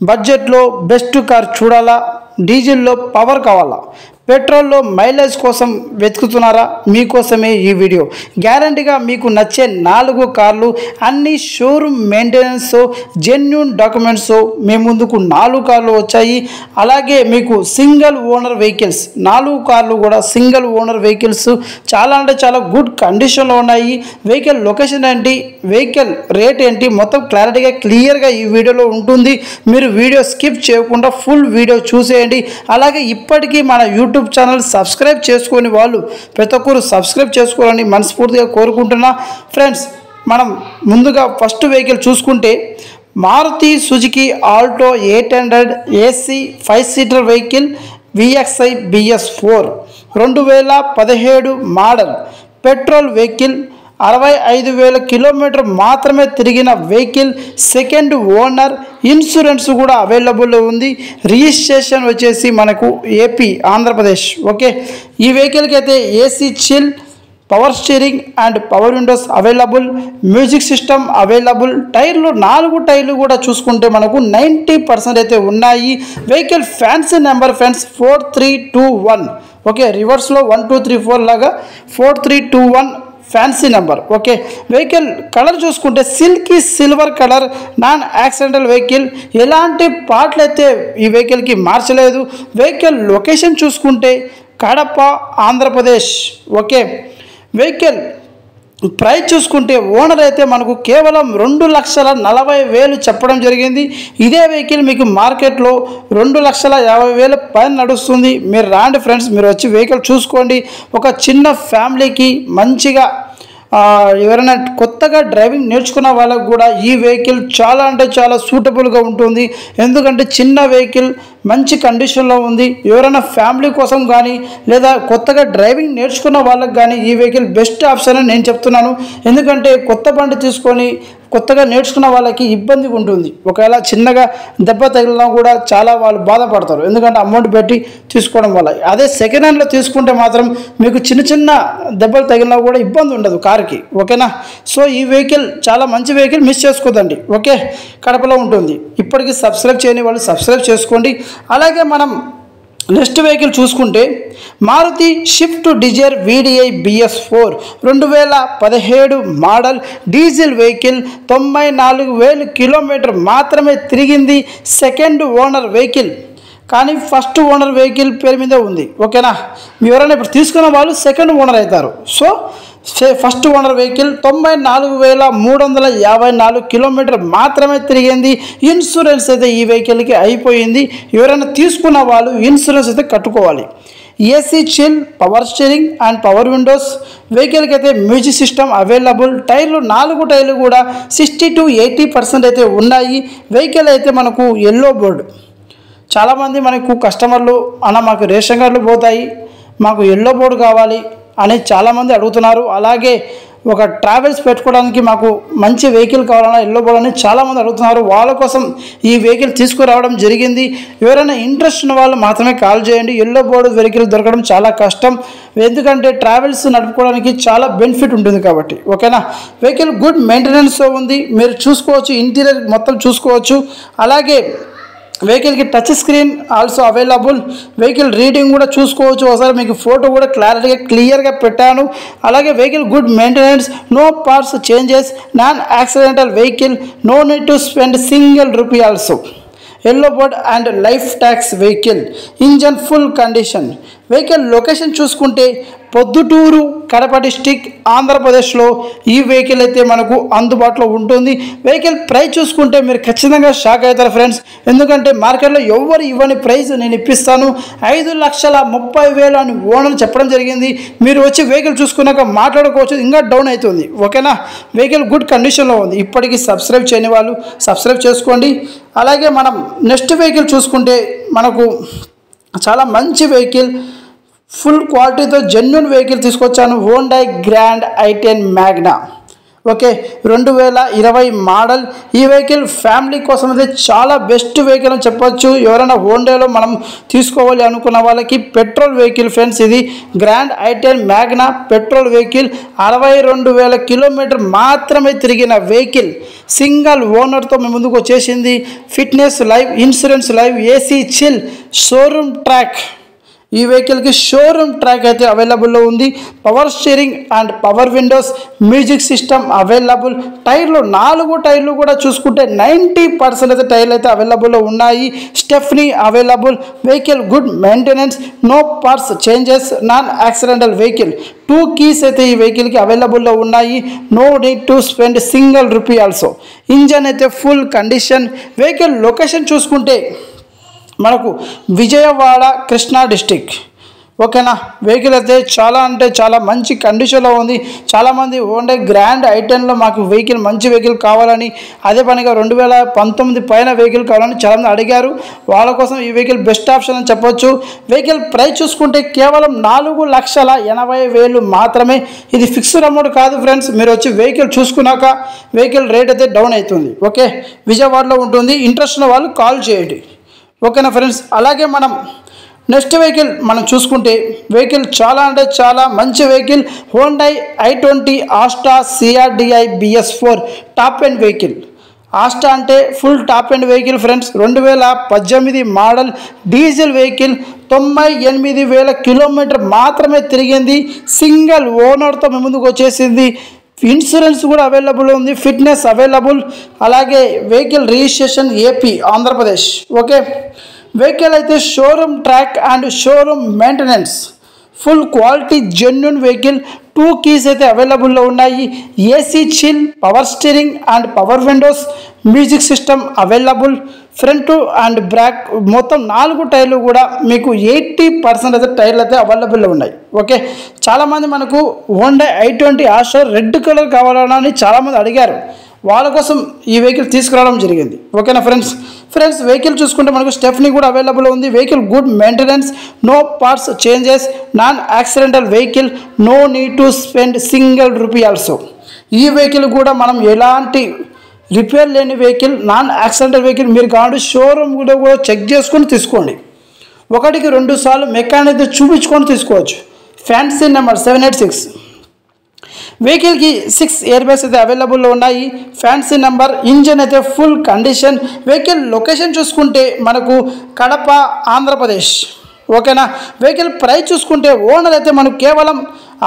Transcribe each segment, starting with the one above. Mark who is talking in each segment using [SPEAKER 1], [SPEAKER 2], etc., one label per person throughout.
[SPEAKER 1] బడ్జెట్లో best car చూడాలా, డీజిల్లో power కావాలా, పెట్రోల్లో మైలేజ్ కోసం వెతుకుతున్నారా? మీకోసమే ఈ వీడియో. గ్యారంటీగా మీకు నచ్చే 4 కార్లు, అన్ని షోరూమ్ మెయింటెనెన్స్, జెన్యూన్ డాక్యుమెంట్స్ మీ ముందుకు 4 కార్లు వచ్చాయి. అలాగే మీకు సింగిల్ ఓనర్ వెహికల్స్ 4 కార్లు కూడా సింగిల్ ఓనర్ వెహికల్స్ చాలా అంటే చాలా గుడ్ కండిషన్లో ఉన్నాయి. వెహికల్ లొకేషన్ ఏంటి, వెహికల్ రేట్ ఏంటి, మొత్తం క్లియర్గా ఈ వీడియోలో ఉంటుంది. మీరు వీడియో స్కిప్ చేయకుండా ఫుల్ వీడియో చూసేయండి. అలాగే ఇప్పటికీ మన యూట్యూబ్ ఛానల్ సబ్స్క్రైబ్ చేసుకొని వాళ్ళు ప్రతి ఒక్కరు సబ్స్క్రైబ్ చేసుకోవాలని మనస్ఫూర్తిగా కోరుకుంటున్నా. ఫ్రెండ్స్, మనం ముందుగా ఫస్ట్ వెహికల్ చూసుకుంటే Maruti Suzuki Alto 800 AC 5 seater vehicle VXI BS4 2017 model petrol vehicle. 65,000 kilometre మాత్రమే తిరిగిన వెహికల్, సెకండ్ ఓనర్, ఇన్సూరెన్స్ కూడా అవైలబుల్లో ఉంది. రిజిస్ట్రేషన్ వచ్చేసి మనకు ఏపీ ఆంధ్రప్రదేశ్. ఓకే, ఈ వెహికల్కి అయితే AC chill, power steering and power windows available, music system available. టైర్లు 4 టైర్లు కూడా చూసుకుంటే మనకు 90% అయితే ఉన్నాయి. Vehicle fancy number friends 4321. Okay, రివర్స్లో 1 2 3 4 లాగా 4321 fancy number. Okay, vehicle colour చూసుకుంటే silky silver colour, non accidental vehicle. ఎలాంటి పార్ట్లు అయితే ఈ వెహికల్కి మార్చలేదు. వెహికల్ లొకేషన్ చూసుకుంటే Kadapa, Andhra Pradesh. Okay, vehicle price చూసుకుంటే ఓనర్ అయితే మనకు కేవలం 2,40,000 చెప్పడం జరిగింది. ఇదే వెహికల్ మీకు మార్కెట్లో 2,50,000 పైన నడుస్తుంది. మీరు రాండి ఫ్రెండ్స్, మీరు వచ్చి వెహికల్ చూసుకోండి. ఒక చిన్న ఫ్యామిలీకి మంచిగా ఎవరైనా కొత్తగా డ్రైవింగ్ నేర్చుకున్న వాళ్ళకు కూడా ఈ వెహికల్ చాలా అంటే చాలా సూటబుల్గా ఉంటుంది. ఎందుకంటే చిన్న వెహికల్ మంచి కండిషన్లో ఉంది. ఎవరైనా ఫ్యామిలీ కోసం కానీ లేదా కొత్తగా డ్రైవింగ్ నేర్చుకున్న వాళ్ళకి కానీ ఈ వెహికల్ బెస్ట్ ఆప్షన్ అని నేను చెప్తున్నాను. ఎందుకంటే కొత్త బండి తీసుకొని కొత్తగా నేర్చుకున్న వాళ్ళకి ఇబ్బందిగా ఉంటుంది. ఒకవేళ చిన్నగా దెబ్బ తగిలినా కూడా చాలా వాళ్ళు బాధపడతారు, ఎందుకంటే అమౌంట్ పెట్టి తీసుకోవడం వల్ల. అదే సెకండ్ హ్యాండ్లో తీసుకుంటే మాత్రం మీకు చిన్న దెబ్బలు తగిలినా కూడా ఇబ్బంది ఉండదు కార్కి. ఓకేనా? సో ఈ వెహికల్ చాలా మంచి వెహికల్, మిస్ చేసుకోదండి. ఓకే, కడపలో ఉంటుంది. ఇప్పటికీ సబ్స్క్రైబ్ చేయని వాళ్ళు సబ్స్క్రైబ్ చేసుకోండి. అలాగే మనం నెక్స్ట్ వెహికల్ చూసుకుంటే Maruti Swift Dzire VDI BS4 2017 model diesel vehicle. 94,000 kilometre మాత్రమే తిరిగింది. సెకండ్ ఓనర్ వెహికల్, కానీ ఫస్ట్ ఓనర్ వెహికల్ పేరు మీద ఉంది. ఓకేనా? ఎవరైనా ఇప్పుడు తీసుకున్న వాళ్ళు సెకండ్ ఓనర్ అవుతారు. So first owner vehicle 94,354 kilometre మాత్రమే తిరిగింది. ఇన్సూరెన్స్ అయితే ఈ వెహికల్కి అయిపోయింది. ఎవరైనా తీసుకున్న వాళ్ళు ఇన్సూరెన్స్ అయితే కట్టుకోవాలి. AC chill, power steering and power Windows. వెహికల్కి అయితే మ్యూజిక్ సిస్టమ్ అవైలబుల్. టైర్లు 4 టైర్లు కూడా 60 to 80% అయితే ఉన్నాయి. వెహికల్ అయితే మనకు ఎల్లో బోర్డు. చాలామంది మనకు కస్టమర్లు అన్న మాకు రేషన్ కార్డులు పోతాయి, మాకు ఎల్లో బోర్డు కావాలి అని చాలామంది అడుగుతున్నారు. అలాగే ఒక ట్రావెల్స్ పెట్టుకోవడానికి మాకు మంచి వెహికల్ కావాలన్నా ఎల్లో బోర్డు అని చాలామంది అడుగుతున్నారు. వాళ్ళ కోసం ఈ వెహికల్ తీసుకురావడం జరిగింది. ఎవరైనా ఇంట్రెస్ట్ ఉన్న వాళ్ళు మాత్రమే కాల్ చేయండి. ఎల్లో బోర్డు వెహికల్ దొరకడం చాలా కష్టం, ఎందుకంటే ట్రావెల్స్ నడుపుకోవడానికి చాలా బెనిఫిట్ ఉంటుంది కాబట్టి. ఓకేనా? వెహికల్ గుడ్ మెయింటెనెన్స్తో ఉంది. మీరు చూసుకోవచ్చు, ఇంటీరియర్ మొత్తం చూసుకోవచ్చు. అలాగే వెహికల్కి touch screen also available. Vehicle reading కూడా చూసుకోవచ్చు. ఒకసారి మీకు ఫోటో కూడా క్లియర్గా పెట్టాను. అలాగే vehicle good maintenance, no parts changes, non accidental vehicle, no need to spend single rupee also. Yellow board and life tax vehicle. Engine full condition. Vehicle location చూసుకుంటే Proddatur, Kadapa district, ఆంధ్రప్రదేశ్లో ఈ వెహికల్ అయితే మనకు అందుబాటులో ఉంటుంది. వెహికల్ ప్రైస్ చూసుకుంటే మీరు ఖచ్చితంగా షాక్ అవుతారు ఫ్రెండ్స్, ఎందుకంటే మార్కెట్లో ఎవరు ఇవ్వని ప్రైస్ నేను ఇప్పిస్తాను. 5,30,000 అని ఓనర్ చెప్పడం జరిగింది. మీరు వచ్చి వెహికల్ చూసుకున్నాక మాట్లాడుకోవచ్చు, ఇంకా డౌన్ అవుతుంది. ఓకేనా? వెహికల్ గుడ్ కండిషన్లో ఉంది. ఇప్పటికీ సబ్స్క్రైబ్ చేయని వాళ్ళు సబ్స్క్రైబ్ చేసుకోండి. అలాగే మనం నెక్స్ట్ వెహికల్ చూసుకుంటే మనకు చాలా మంచి వెహికల్, ఫుల్ క్వాలిటీతో జెన్యూన్ వెహికల్ తీసుకొచ్చాను. Honda grand i10 Magna. Okay 2020 model. ఈ వెహికల్ ఫ్యామిలీ కోసం అయితే చాలా బెస్ట్ వెహికల్ అని చెప్పొచ్చు. ఎవరైనా హోండాలో మనం తీసుకోవాలి అనుకున్న వాళ్ళకి పెట్రోల్ వెహికల్ ఫ్రెండ్స్. ఇది grand i10 Magna petrol vehicle. 62,000 kilometre మాత్రమే తిరిగిన వెహికల్. సింగిల్ ఓనర్తో మేము ముందుకు వచ్చేసింది. Fitness live, insurance live, AC chill, showroom track. ఈ వెహికల్కి షోరూమ్ ట్రాక్ అయితే అవైలబుల్లో ఉంది. Power steering and power windows, music system available. టైర్లు 4 టైర్లు కూడా చూసుకుంటే 90% అయితే టైర్లు అయితే అవైలబుల్లో ఉన్నాయి. Stepney available. Vehicle good maintenance, no parts changes, non accidental vehicle. 2 keys అయితే ఈ వెహికల్కి అవైలబుల్లో ఉన్నాయి. No need to spend single rupee also. Engine అయితే ఫుల్ కండిషన్. వెహికల్ లొకేషన్ చూసుకుంటే మనకు విజయవాడ, కృష్ణా డిస్టిక్. ఓకేనా. వెహికల్ అయితే చాలా అంటే చాలా మంచి కండిషన్లో ఉంది. చాలామంది హోండా గ్రాండ్ i10లో మాకు వెహికల్ మంచి వెహికల్ కావాలని, అదే పనిగా 2019 పైన వెహికల్ కావాలని చాలామంది అడిగారు. వాళ్ళ కోసం ఈ వెహికల్ బెస్ట్ ఆప్షన్ అని చెప్పొచ్చు. వెహికల్ ప్రైస్ చూసుకుంటే కేవలం 4,80,000 మాత్రమే. ఇది ఫిక్స్డ్ అమౌంట్ కాదు ఫ్రెండ్స్. మీరు వచ్చి వెహికల్ చూసుకున్నాక వెహికల్ రేట్ అయితే డౌన్ అవుతుంది. ఓకే, విజయవాడలో ఉంటుంది. ఇంట్రెస్ట్ ఉన్న వాళ్ళు కాల్ చేయండి. ఓకేనా ఫ్రెండ్స్. అలాగే మనం నెక్స్ట్ వెహికల్ మనం చూసుకుంటే వెహికల్ చాలా అంటే చాలా మంచి vehicle. Hyundai i20 Asta CRDI BS4 top end vehicle. Asta అంటే full top end vehicle friends. 2018 model diesel vehicle. 98,000 kilometre మాత్రమే తిరిగింది. సింగిల్ ఓనర్తో మేము ముందుకు వచ్చేసింది. ఇన్సూరెన్స్ కూడా అవైలబుల్ ఉంది. Fitness available. అలాగే vehicle registration AP, Andhra Pradesh. Okay, vehicle అయితే showroom track and showroom maintenance. Full quality genuine vehicle. 2 keys అయితే అవైలబుల్లో ఉన్నాయి. AC chill, power steering and power windows, music system available. Front and back మొత్తం 4 టైర్లు కూడా మీకు 80% అయితే టైర్లు అయితే అవైలబుల్లో ఉన్నాయి. ఓకే, చాలామంది మనకు Honda i20 Asta red colour కావాలని చాలామంది అడిగారు. వాళ్ళ కోసం ఈ వెహికల్ తీసుకురావడం జరిగింది. ఓకేనా ఫ్రెండ్స్. వెహికల్ చూసుకుంటే మనకు స్టెఫ్నీ కూడా అవైలబుల్ ఉంది. Vehicle good maintenance, no parts changes, non accidental vehicle, no need to spend single rupee also. ఈ వెహికల్ కూడా మనం ఎలాంటి రిపేర్ లేని వెహికల్, నాన్ యాక్సిడెంటల్ వెహికల్. మీరు కావాలి షోరూమ్ కూడా చెక్ చేసుకొని తీసుకోండి. 1కి 2 సార్లు మెకానిక్ అయితే చూపించుకొని తీసుకోవచ్చు. Fancy number 786. వెహికల్కి 6 ఎయిర్ బ్యాగ్స్ అయితే అవైలబుల్లో ఉన్నాయి. Fancy number. ఇంజన్ అయితే ఫుల్ కండిషన్. వెహికల్ లొకేషన్ చూసుకుంటే మనకు కడప, ఆంధ్రప్రదేశ్. ఓకేనా. వెహికల్ ప్రైస్ చూసుకుంటే ఓనర్ అయితే మనకు కేవలం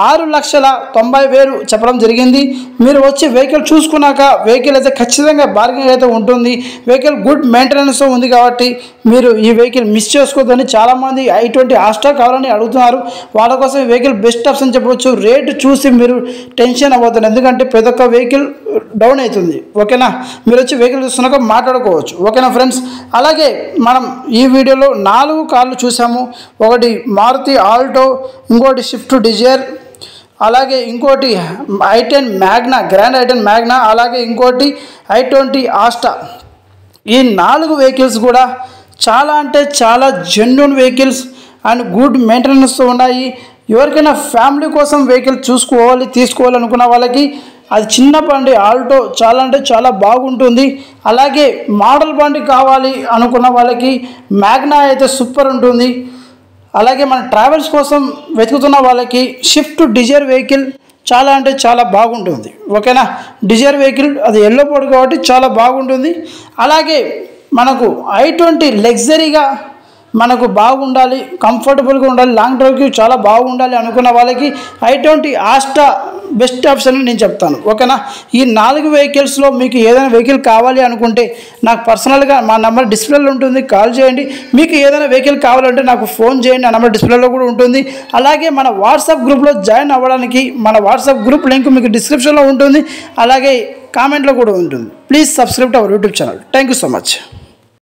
[SPEAKER 1] 6,90,000 చెప్పడం జరిగింది. మీరు వచ్చి వెహికల్ చూసుకున్నాక వెహికల్ అయితే ఖచ్చితంగా బార్గెనింగ్ అయితే ఉంటుంది. వెహికల్ గుడ్ మెయింటెనెన్స్ ఉంది కాబట్టి మీరు ఈ వెహికల్ మిస్ చేసుకోవద్దని చాలామంది i20 ఆస్టా కావాలని అడుగుతున్నారు. వాళ్ళ కోసం ఈ వెహికల్ బెస్ట్ ఆప్షన్ చెప్పవచ్చు. రేటు చూసి మీరు టెన్షన్ అవ్వద్దు, ఎందుకంటే ప్రతి ఒక్క వెహికల్ డౌన్ అవుతుంది. ఓకేనా. మీరు వచ్చి వెహికల్ చూస్తున్నాక మాట్లాడుకోవచ్చు. ఓకేనా ఫ్రెండ్స్. అలాగే మనం ఈ వీడియోలో 4 కార్లు చూసాము. ఒకటి మారుతి ఆల్టో, ఇంకోటి స్విఫ్ట్ డిజైర్, అలాగే ఇంకోటి i10 Magna, grand i10 Magna, అలాగే ఇంకోటి i20 ఆస్టా. ఈ 4 వెహికల్స్ కూడా చాలా అంటే చాలా జెన్యూన్ వెహికల్స్ అండ్ గుడ్ మెయింటెనెన్స్తో ఉన్నాయి. ఎవరికైనా ఫ్యామిలీ కోసం వెహికల్ తీసుకోవాలి అనుకున్న వాళ్ళకి అది చిన్న బండి ఆల్టో చాలా అంటే చాలా బాగుంటుంది. అలాగే మోడల్ బండి కావాలి అనుకున్న వాళ్ళకి మ్యాగ్నా అయితే సూపర్ ఉంటుంది. అలాగే మన ట్రావెల్స్ కోసం వెతుకుతున్న వాళ్ళకి షిఫ్ట్ డిజైర్ వెహికల్ చాలా అంటే చాలా బాగుంటుంది. ఓకేనా. డిజైర్ వెహికల్ అది ఎల్లో పోర్ట్ కాబట్టి చాలా బాగుంటుంది. అలాగే మనకు i20 లగ్జరీగా మనకు బాగుండాలి, కంఫర్టబుల్గా ఉండాలి, లాంగ్ డ్రైవ్కి చాలా బాగుండాలి అనుకున్న వాళ్ళకి i20 ఆస్టా బెస్ట్ ఆప్షన్ నేను చెప్తాను. ఓకేనా. ఈ 4 వెహికల్స్లో మీకు ఏదైనా వెహికల్ కావాలి అనుకుంటే నాకు పర్సనల్గా మా నెంబర్ డిస్ప్లేలో ఉంటుంది, కాల్ చేయండి. మీకు ఏదైనా వెహికల్ కావాలంటే నాకు ఫోన్ చేయండి, ఆ నెంబర్ డిస్ప్లేలో కూడా ఉంటుంది. అలాగే మన వాట్సాప్ గ్రూప్లో జాయిన్ అవ్వడానికి మన వాట్సాప్ గ్రూప్ లింక్ మీకు డిస్క్రిప్షన్లో ఉంటుంది, అలాగే కామెంట్లో కూడా ఉంటుంది. Please subscribe to our YouTube channel. Thank you so much.